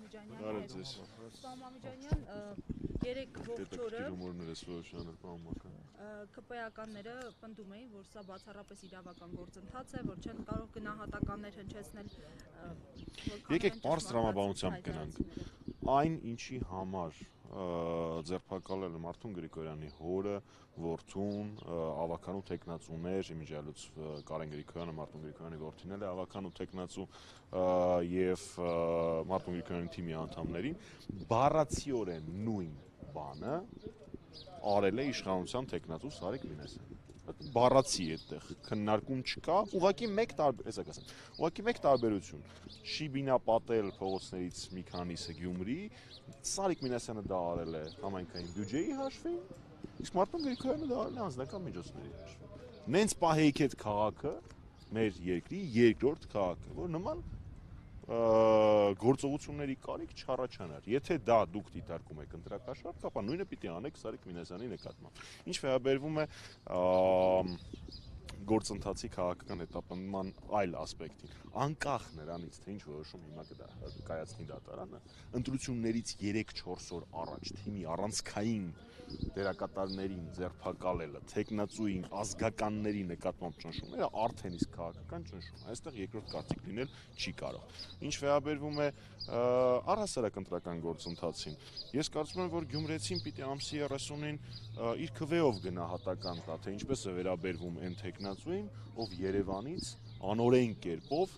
Պարոն Մամիջանյան, երեք ողջ օրը ԿՊԵ-ականները պնդում էին, որ սա բացառապես իրավական գործընթաց է, որ չեն կարող գնահատականներ հնչեցնել։ Եկեք պարզ տրամաբանությամբ գնանք։ Այն, ինչի համար ձերբակալել է Մարտուն Գրիգորյանի հորը, որդուն, ավականու թեկնածուներ, իմիջիալուց Կարեն Գրիգորյանը, Մարտուն Գրիգորյանի որդին էլ է ավականու թեկնածու եւ Մարտուն Գրիգորյանի թիմի անդամներին, բառացիորեն նույն բանը արել է իշխանության թեկնածու Սարիկ Մինասյանը։ Բառացի այդտեղ քննարկում չկա, ուղղակի մեկ տարբերություն։ Շիբինա Պատել փողոցներից մի քանիսը Գյումրի, Սարիկ Մինասյանը դա արել է համայնքային բյուջեի հաշվին, իսկ Մարտուն Գրիգորյանը դա արել է անձնական միջոցների հաշվին։ Նենց պահեիք այդ քաղաքը մեր երկրի երկրորդ քաղաքը, որ նման գործողությունների կարիք չառաջանար։ Եթե դա դուք դիտարկում եք ընտրակաշառք, ապա նույնը պիտի անեք Սարիկ Մինասյանի նկատմամբ։ Ինչ վերաբերվում է գործընթացի քաղաքական հետապնդման այլ ասպեկտին, անկախ նրանից, թե ինչ որոշում հիմա կկայացնի դատարանը, ընտրություններից 3-4 օր առաջ թիմի առանցքային դերակատարներին ձերբակալելը, թեկնածուին, ազգականների նկատմամբ ճնշումները արդեն իսկ քաղաքական ճնշում է։ Այստեղ երկրորդ կարծիք լինել չի կարող։ Ինչ վերաբերվում է առհասարակ ընտրական գործընթացին, ես կարծում եմ, որ գյումրեցին պիտի ամսի 30-ին իր քվեով գնահատական տա, թե ինչպես է վերաբերվում այն թեկնածուին, ով Երևանից անօրեն կերպով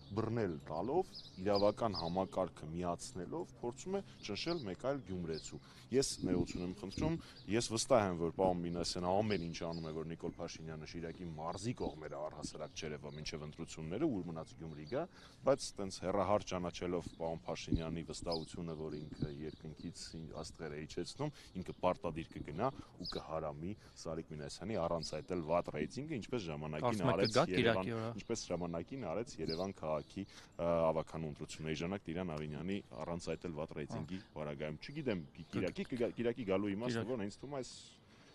բռնել տալով, իրավական համակարգը միացնելով, փորձում է ճնշել մեկ այլ գյումրեցու։ Ես ներողություն եմ խնդրում, ես վստահ եմ, որ պարոն Մինասյանը ամեն ինչ անում է, որ Նիկոլ Փաշինյանը Շիրակի մարզի կողմերը առհասարակ չերևա մինչև ընտրությունները, ուր մնաց Գյումրի գա, բայց տենց հեռահար ճանաչելով պարոն Փաշինյանի վստահությունը, որ ինքը երկնքից աստղեր է իջեցնում, ինքը պարտադիր կգնա ու կհարամի Սարիկ Մինասյանի առանց այդ էլ վատ ռեյտինգը, ինչպես ժամանակին արեց Երևան քաղաքի ավականու ընտրությունների ժամանակ Տիրան Ավինյանի առանց այդ էլ վատ ռեյտինգի պարագայում։ Չգիտեմ, Կիրակի գալու իմաստը որն է, ինձ թվում է այս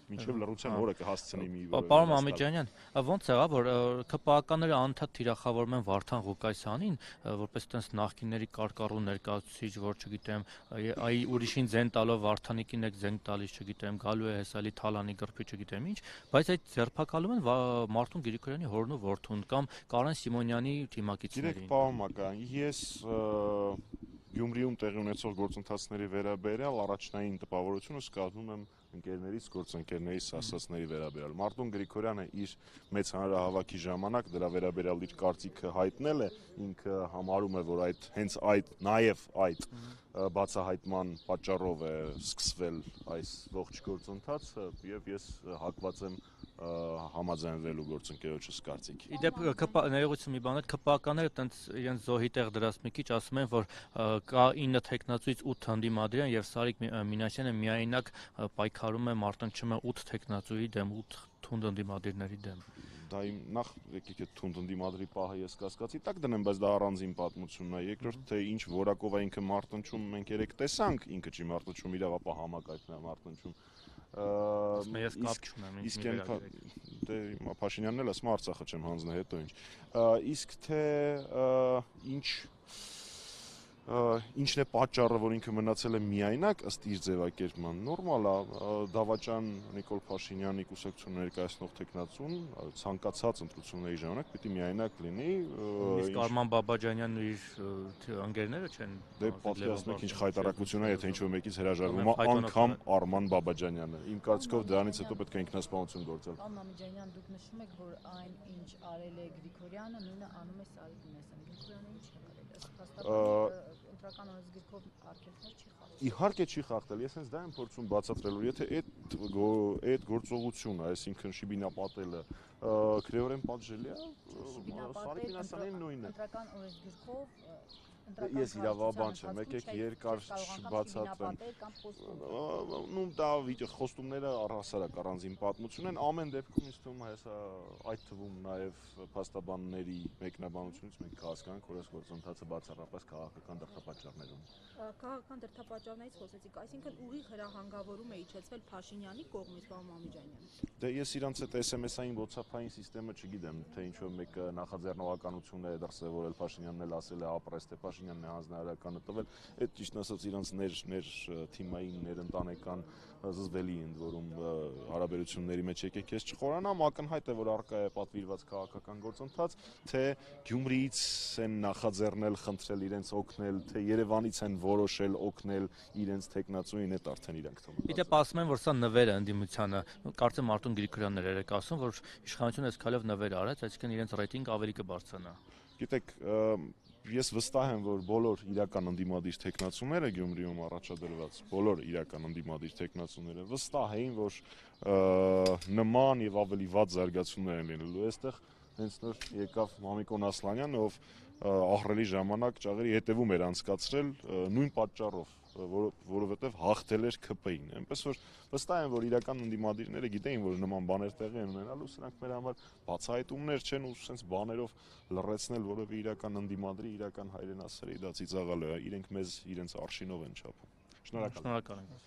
մինչև լռության օրը կհասցնի մի Պարոն Մամիջանյան, ոնց եղավ, որ ԿՊԱ-ականները անդադ թիրախավորում են Վարդան Ղուկասյանին, որպես տենց նախկինների կարկառու ներկայացուցիչ, որ չգիտեմ, այ ուրիշին ձեն տալով Վարդանիկին եք ձեն տալիս, չգիտեմ, գալու է հեսալի Թալանի գրփի, չգիտեմ ինչ, բայց այդ ձերբակալում են Մարտուն Գրիգորյանի հորն ու որդուն կամ Կարեն Սիմոնյանի թիմակիցներին։ Գիտեք, պարոն Մակարյան, ես Գյումրիում տեղի ունեցող գործընթացների վերաբերյալ առաջնային տպավորությունս կազմում եմ ընկերներից, գործընկերներից ասածների վերաբերյալ։ Մարտուն Գրիգորյանը իր մեծ հանրահավաքի ժամանակ դրա վերաբերյալ իր կարծիքը հայտնել է, ինքը համարում է, որ հենց այդ բացահայտման պատճառով է սկսվել այս ողջ գործընթացը եւ ես հակված եմ համաձայնվելու գործընկերոջս կարծիքի։ Իդեպ ներողություն մի բան, ԿՊԱ-ականները տենց իրենց զոհի տեղ դրած մի քիչ ասում են, որ կա 9 թեկնածուից 8 հանդիմադրიან եւ Սարիկ Մինասյանը միայնակ պայքարում է, մարտնչում է 8 թեկնածուի դեմ, 8 թունդ ընդդիմադիրների դեմ։ Դա նախ եկեք այդ թունդ ընդդիմադրի պահը ես կասկածի տակ դնեմ, բայց դա առանձին պատմությունն է։ Երկրորդ, թե ինչ որակով է ինքը մարտնչում, մենք երեք տեսանք, ինքը չի մարտնչում, իրավապահ համակարգն է մարտնչում։ Ես կապ չունեմ, դե Փաշինյանն էլ ասում Արցախը չեմ հանձնել, հետո ինչ։ Իսկ թե ինչն է պատճառը, որ ինքը մնացել է միայնակ, ըստ իր ձևակերպման, նորմալ է, դավաճան Նիկոլ Փաշինյանի կուսակցություն ներկայացնող թեկնածուն ցանկացած ընտրությունների ժամանակ պիտի միայնակ լինի։ Իսկ Արման Բաբաջանյանն ու իր ընկերները չեն։ Դե պատկերացնեք ինչ խայտարակություն է, եթե ինչ-որ մեկից հրաժարվում է անգամ Արման Բաբաջանյանը։ Իմ կարծիքով դրանից հետո պետք է ինքնասպանություն գործել։ Պարոն Մամիջանյան, դուք նշում եք, որ այն, ինչ արել է Գրիգորյանը, նույնը անում է Սարիկ Մինասյանը։ Գրիգորյանը ինչ է արել։ Ըստ ընտրական օրենսգրքով արգելքներ չի խախտել։ Իհարկե չի խախտել, ես հենց դա եմ փորձում բացատրելու, եթե այդ գործողությունը, այսինքն Շիբինա Պատելը քրեորեն պատժելի է, Սարիկ Մինասյանին նույնը։ Ընտրական օրենսգրքով Ես իրավաբան չեմ, եկեք երկար չբացատրեմ։ Դա խոստումները առհասարակ առանձին պատմություն են, ամեն դեպքում ինձ թվում է այդ թվում նաև փաստաբանների մեկնաբանությունից մենք կհասկանանք, որ այս գործընթացը բացառապես քաղաքական դրդապատճառներ ունի։ Քաղաքական դրդապատճառներից խոսեցիք, այսինքն ուղիղ հրահանգավորում է իջեցվել Փաշինյանի կողմից, պարոն Մամիջանյան։ Դե ես իրանց այդ SMS-ային WhatsApp-ային համակարգը չգիտեմ, թե ինչու մեկը նախաձեռնողականություն է դրսևորել, Փաշինյանն էլ ասել է ապրես, թե Փաշինյանն է հանձնարարականը տվել, այդ ճիշտ ասած իրանց ներ թիմային, ներընտանեկան զզվելի ընդ որում հարաբերությունների մեջ եկեք ես չխորանամ, ակնհայտ է, որ առկա է պատվիրված քաղաքական գործընթաց, թե Գյումրիից են նախաձեռնել, խնդրել իրենց օգնել, թե Երևանից են որոշել օգնել իրենց տեխնացուին, այդ արդեն իրանք թվում է։ Իդեպ ասում են, որ սա նվեր է ընդդիմությանը, կարծեմ Արտոն Գրիգորյանն էր երեք ասում, որ իշխանությունը այս քայլով նվեր արեց, այսինքն իրենց ռեյտինգը ավելի կբարձրանա։ Գիտեք, ես վստահ եմ, որ բոլոր իրական ընդդիմադիր տեխնացուները Գյումրիում առաջադրված, բոլոր իրական ընդդիմադիր տեխնացուները վստահ էին, որ նման եւ ավելի վատ զարգացումներ են լինելու այստեղ, հենց նոր եկավ Մամիկոն Ասլանյանը, ով ահռելի ժամանակ ճաղերի հետևում էր անցկացրել նույն պատճառով, որովհետև հաղթել էր ԿՊ-ին։ Այնպես որ վստահ եմ, որ իրական ընդդիմադիրները գիտեին, որ նման բաներ տեղի են ունենալու, սրանք մեր համար բացահայտումներ չեն ու sense բաներով լռեցնել որևէ իրական ընդդիմադրի, իրական հայրենասերի դա ծիծաղալու է։ Իրենք մեզ իրենց արշինով են չափում։ Շնորհակալ եմ։ Շնորհակալ եմ։